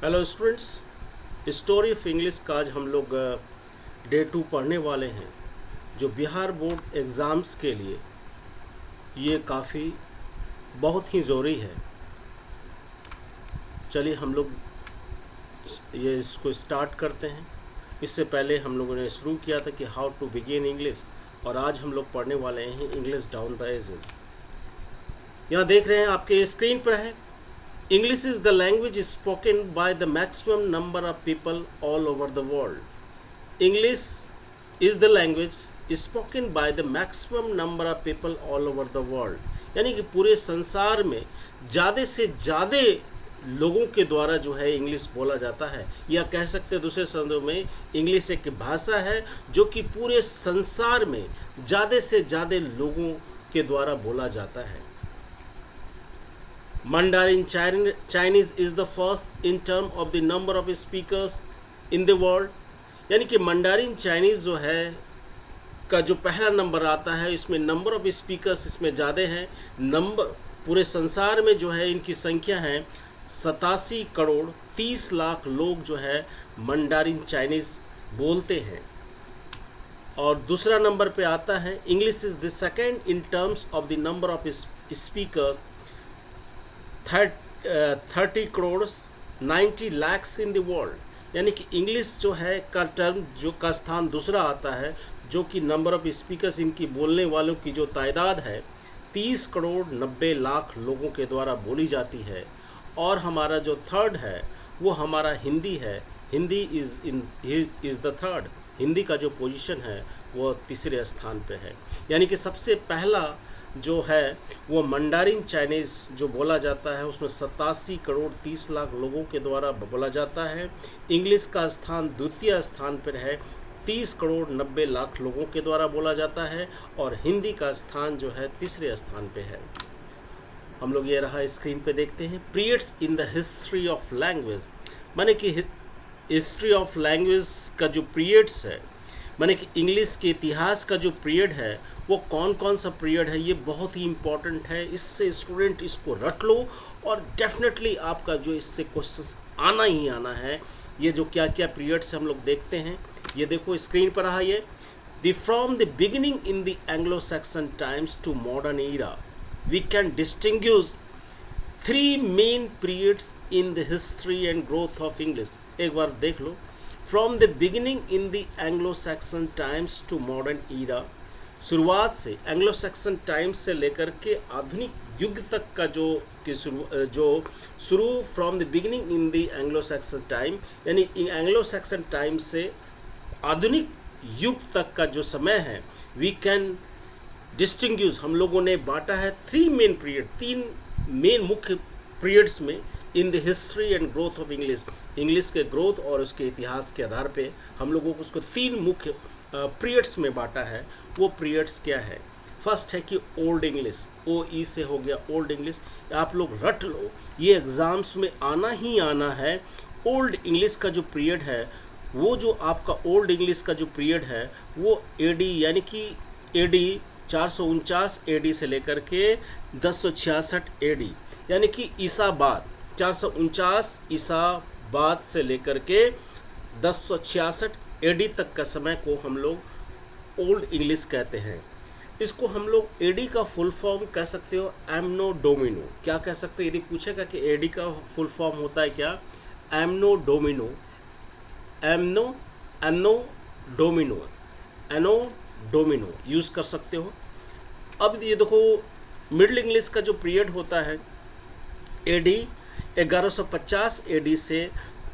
Hello students, story of English का आज हम लोग डे 2 पढ़ने वाले हैं जो बिहार बोर्ड एग्ज़ाम्स के लिए ये काफ़ी बहुत ही ज़रूरी है। चलिए हम लोग ये इसको स्टार्ट करते हैं। इससे पहले हम लोगों ने शुरू किया था कि हाउ टू बिगिन इंग्लिश, और आज हम लोग पढ़ने वाले हैं इंग्लिश डाउन द एजेस। यहाँ देख रहे हैं आपके स्क्रीन पर है, English is the language spoken by the maximum number of people all over the world. English is the language spoken by the maximum number of people all over the world. यानी कि पूरे संसार में ज़्यादा से ज़्यादा लोगों के द्वारा जो है इंग्लिश बोला जाता है, या कह सकते हैं दूसरे शब्दों में इंग्लिश एक भाषा है जो कि पूरे संसार में ज़्यादा से ज़्यादा लोगों के द्वारा बोला जाता है। Mandarin Chinese is the first in term of the number of speakers in the world. यानी कि मंडारिन चाइनीज़ जो है का जो पहला नंबर आता है, इसमें नंबर ऑफ स्पीकर्स इसमें ज़्यादा हैं। नंबर पूरे संसार में जो है इनकी संख्या है 87 करोड़ 30 लाख लोग जो है मंडारिन चाइनीज़ बोलते हैं। और दूसरा नंबर पे आता है English is the second in terms of the number of speakers 30 crore 90 lakhs in the world. यानी कि इंग्लिश जो है का टर्म जो का स्थान दूसरा आता है, जो कि नंबर ऑफ स्पीकर्स इनकी बोलने वालों की जो तादाद है 30 करोड़ 90 लाख लोगों के द्वारा बोली जाती है। और हमारा जो थर्ड है वो हमारा हिंदी है। Hindi is the third. Hindi का जो पोजीशन है वो तीसरे स्थान पे है। यानी कि सबसे पहला जो है वो मंडारिन चाइनीज़ जो बोला जाता है उसमें 87 करोड़ 30 लाख लोगों के द्वारा बोला जाता है। इंग्लिश का स्थान द्वितीय स्थान पर है, 30 करोड़ 90 लाख लोगों के द्वारा बोला जाता है। और हिंदी का स्थान जो है तीसरे स्थान पे है। हम लोग ये रहा स्क्रीन पे देखते हैं, periods in the history of language. माने कि हिस्ट्री ऑफ लैंग्वेज का जो पीरियड्स है, माने कि इंग्लिश के इतिहास का जो पीरियड है वो कौन कौन सा पीरियड है, ये बहुत ही इम्पॉर्टेंट है। इससे स्टूडेंट इसको रट लो और डेफिनेटली आपका जो इससे क्वेश्चन आना ही आना है। ये जो क्या क्या पीरियड्स हम लोग देखते हैं, ये देखो स्क्रीन पर रहा ये the from the beginning in the Anglo Saxon times to modern era we can distinguish 3 main periods in the history and growth of English. एक बार देख लो, from the beginning in the Anglo Saxon times to modern era, शुरुआत से Anglo Saxon times से लेकर के आधुनिक युग तक का जो शुरू from the beginning in the Anglo Saxon time, यानी एंग्लो सैक्सन टाइम से आधुनिक युग तक का जो समय है वी कैन डिस्टिंग्विश, हम लोगों ने बांटा है 3 मेन पीरियड, 3 मेन मुख्य पीरियड्स में इन the history and growth of English. English के ग्रोथ और उसके इतिहास के आधार पे हम लोगों को उसको 3 मुख्य पीरियड्स में बांटा है। वो पीरियड्स क्या है? फर्स्ट है कि ओल्ड इंग्लिश, OE से हो गया ओल्ड इंग्लिश। आप लोग रट लो, ये एग्ज़ाम्स में आना ही आना है। ओल्ड इंग्लिश का जो पीरियड है, वो जो आपका ओल्ड इंग्लिश का जो पीरियड है वो AD यानी कि AD 449 AD से लेकर के 1066 AD यानी कि ईसा बाद 449 ईसा बाद से लेकर के 1066 AD तक का समय को हम लोग ओल्ड इंग्लिश कहते हैं। इसको हम लोग AD का फुल फॉर्म कह सकते हो एमनो डोमिनो। क्या कह सकते हो? यदि पूछेगा कि AD का फुल फॉर्म होता है क्या, एमनो डोमिनो, एनो डोमिनो यूज़ कर सकते हो। अब ये देखो, मिडिल इंग्लिश का जो पीरियड होता है AD 1150 AD से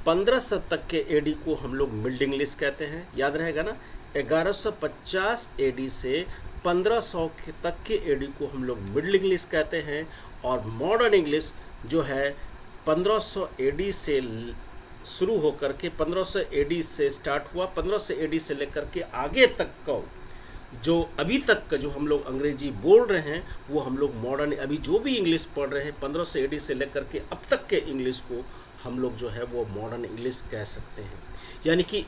1500 तक के AD को हम लोग मिडिल इंग्लिश कहते हैं। याद रहेगा ना, 1150 AD से 1500 तक के AD को हम लोग मिडिल इंग्लिश कहते हैं। और मॉडर्न इंग्लिश जो है 1500 AD से शुरू होकर के 1500 AD से स्टार्ट हुआ, 1500 AD से लेकर के आगे तक का जो अभी तक का जो हम लोग अंग्रेजी बोल रहे हैं वो हम लोग मॉडर्न, अभी जो भी इंग्लिश पढ़ रहे हैं 1500 AD से लेकर के अब तक के इंग्लिश को हम लोग जो है वो मॉडर्न इंग्लिश कह सकते हैं। यानी कि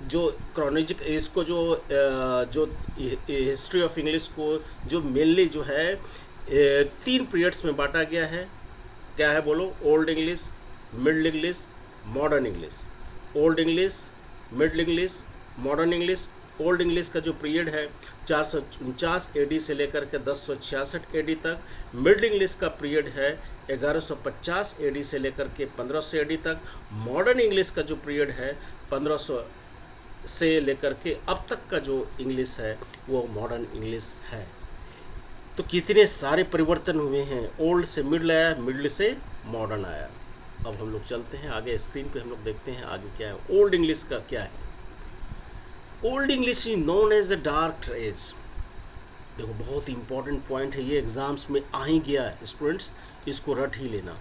जो क्रोनोलॉजिक इसको जो हिस्ट्री ऑफ इंग्लिश को जो मेनली जो है 3 पीरियड्स में बांटा गया है। क्या है बोलो? Old English, middle English modern English, old English, middle English, modern English. Old English का जो पीरियड है 449 एडी से लेकर के 1066 एडी तक। मिडल इंग्लिश का पीरियड है 1150 एडी से लेकर के 1500 एडी तक। मॉडर्न इंग्लिश का जो पीरियड है 1500 से लेकर के अब तक का जो इंग्लिश है वो मॉडर्न इंग्लिश है। तो कितने सारे परिवर्तन हुए हैं, ओल्ड से मिडल आया, मिडल से मॉडर्न आया। अब हम लोग चलते हैं आगे, स्क्रीन पे हम लोग देखते हैं आगे क्या है। ओल्ड इंग्लिश का क्या है? Old English is known as a dark age. देखो बहुत इंपॉर्टेंट पॉइंट है, ये एग्जाम्स में आ ही गया है, स्टूडेंट्स इसको रट ही लेना।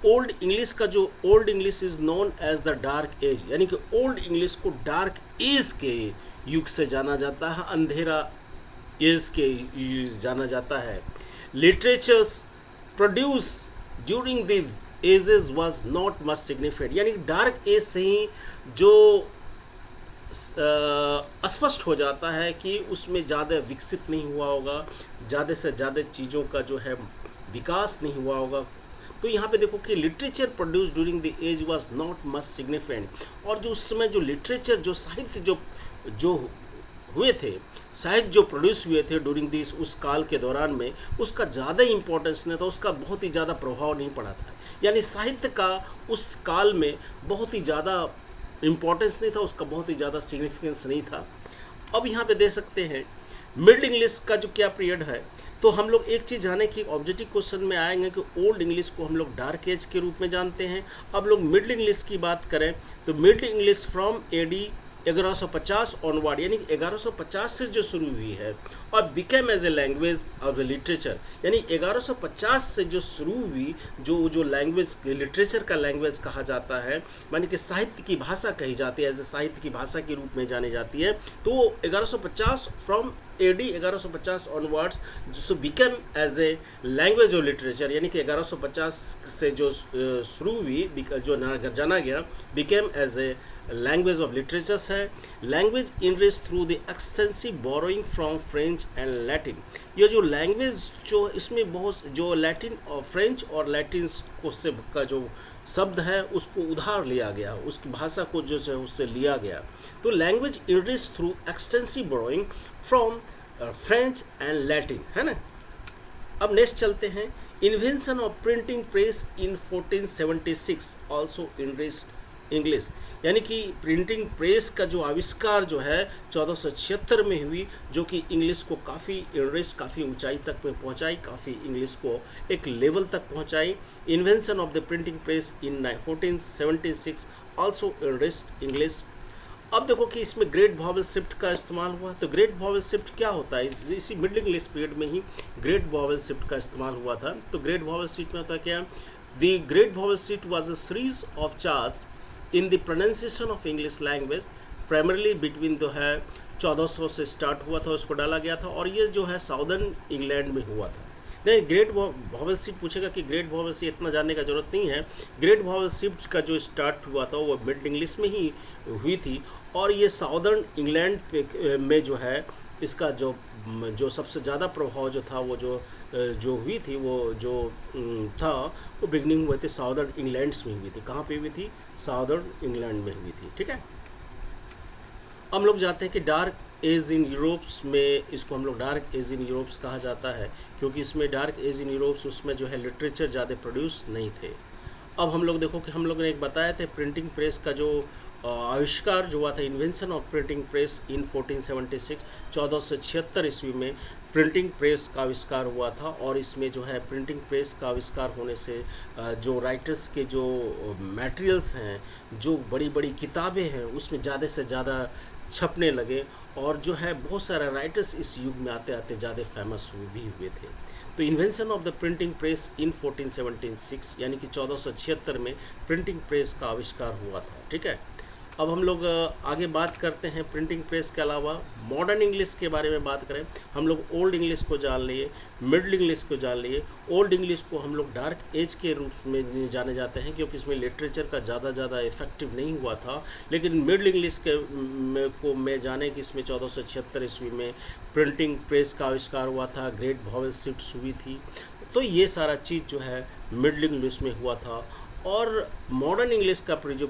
ओल्ड इंग्लिश का जो old English is known as the dark age, यानी कि ओल्ड इंग्लिश को डार्क एज के युग से जाना जाता है, अंधेरा एज के जाना जाता है। Literatures produce during the ages was not much significant, यानी डार्क एज से ही जो स्पष्ट हो जाता है कि उसमें ज़्यादा विकसित नहीं हुआ होगा, ज़्यादा से ज़्यादा चीज़ों का जो है विकास नहीं हुआ होगा। तो यहाँ पे देखो कि literature produce during the age was not much significant, और जो उस समय जो लिटरेचर जो साहित्य जो हुए थे, साहित्य जो प्रोड्यूस हुए थे ड्यूरिंग दिस उस काल के दौरान में, उसका ज़्यादा इंपॉर्टेंस नहीं था, उसका बहुत ही ज़्यादा प्रभाव नहीं पड़ा था। यानी साहित्य का उस काल में बहुत ही ज़्यादा इम्पोर्टेंस नहीं था, उसका बहुत ही ज़्यादा सिग्निफिकेंस नहीं था। अब यहाँ पे दे सकते हैं मिडल इंग्लिश का जो क्या पीरियड है, तो हम लोग एक चीज़ जाने कि ऑब्जेक्टिव क्वेश्चन में आएंगे कि ओल्ड इंग्लिश को हम लोग डार्क एज के रूप में जानते हैं। अब लोग मिडल इंग्लिश की बात करें तो middle English from AD 1150 onward, यानी 1150 से जो शुरू हुई है और became as a language of the literature, यानी 1150 से जो शुरू हुई, जो लैंग्वेज लिटरेचर का लैंग्वेज कहा जाता है, यानी कि साहित्य की भाषा कही जाती है, एज ए साहित्य की भाषा के रूप में जानी जाती है। तो 1150 फ्रॉम एडी 1150 ऑनवर्ड्स जो became as a language of literature, यानी कि 1150 से जो शुरू हुई, जो जाना गया, became as a language of literatures है। Language enrich through the extensive borrowing from French and Latin, ये जो लैंग्वेज जो इसमें बहुत जो लैटिन और फ्रेंच और लैटिन को से का जो शब्द है उसको उधार लिया गया, उसकी भाषा को जो है उससे लिया गया। तो language enrich through extensive borrowing from French and Latin, है ना। अब नेक्स्ट चलते हैं, invention of printing press in 1476 also enrich English, यानी कि प्रिंटिंग प्रेस का जो आविष्कार जो है 1476 में हुई, जो कि इंग्लिश को काफ़ी इनरिच, काफ़ी ऊंचाई तक में पहुंचाई, काफ़ी इंग्लिश को एक लेवल तक पहुंचाई। Invention of the printing press in 1476 also enrich English. अब देखो कि इसमें ग्रेट वॉवेल शिफ्ट का इस्तेमाल हुआ। तो ग्रेट वॉवेल शिफ्ट क्या होता है, इसी मिडिल इंग्लिश पीरियड में ही ग्रेट वॉवेल शिफ्ट का इस्तेमाल हुआ था। तो ग्रेट वॉवेल शिफ्ट में होता है क्या, the great vowel shift was a series of charge in the pronunciation of English language, primarily between जो है 1400 से स्टार्ट हुआ था, उसको डाला गया था, और ये जो है साउदर्न इंग्लैंड में हुआ था। नहीं, ग्रेट वॉवेल शिफ्ट पूछेगा कि ग्रेट वॉवेल शिफ्ट इतना जानने का जरूरत नहीं है। ग्रेट वॉवेल शिफ्ट का जो स्टार्ट हुआ था वो मिड इंग्लिश में ही हुई थी, और ये साउदर्न इंग्लैंड में जो है इसका जो सबसे ज़्यादा प्रभाव जो था वो जो हुई थी, वो जो था वो बिगनिंग हुए थे साउदर्न इंग्लैंड्स में हुई थी। कहाँ पे हुई थी? साउदर्न इंग्लैंड में हुई थी, ठीक है। हम लोग जाते हैं कि डार्क एज इन यूरोप्स में, इसको हम लोग डार्क एज इन यूरोप्स कहा जाता है, क्योंकि इसमें डार्क एज इन यूरोप्स उसमें जो है लिटरेचर ज़्यादा प्रोड्यूस नहीं थे। अब हम लोग देखो कि हम लोग ने एक बताया था प्रिंटिंग प्रेस का जो आविष्कार जो हुआ था, invention of printing press in 1476 1476 ईस्वी में प्रिंटिंग प्रेस का आविष्कार हुआ था, और इसमें जो है प्रिंटिंग प्रेस का आविष्कार होने से जो राइटर्स के जो मटेरियल्स हैं, जो बड़ी बड़ी किताबें हैं, उसमें ज़्यादा से ज़्यादा छपने लगे, और जो है बहुत सारे राइटर्स इस युग में आते आते ज़्यादा फेमस भी हुए थे। तो invention of the printing press in 1476 यानी कि 1476 में प्रिंटिंग प्रेस का आविष्कार हुआ था, ठीक है। अब हम लोग आगे बात करते हैं प्रिंटिंग प्रेस के अलावा मॉडर्न इंग्लिश के बारे में बात करें। हम लोग ओल्ड इंग्लिश को जान लिए, मिडल इंग्लिश को जान लिए। ओल्ड इंग्लिश को हम लोग डार्क एज के रूप में जाने जाते हैं, क्योंकि इसमें लिटरेचर का ज़्यादा इफेक्टिव नहीं हुआ था। लेकिन मिडल इंग्लिश को मैं जाने कि इसमें 1476 ईस्वी में प्रिंटिंग प्रेस का आविष्कार हुआ था, ग्रेट वॉवेल शिफ्ट हुई थी। तो ये सारा चीज़ जो है मिडल इंग्लिश में हुआ था। और मॉडर्न इंग्लिश का जो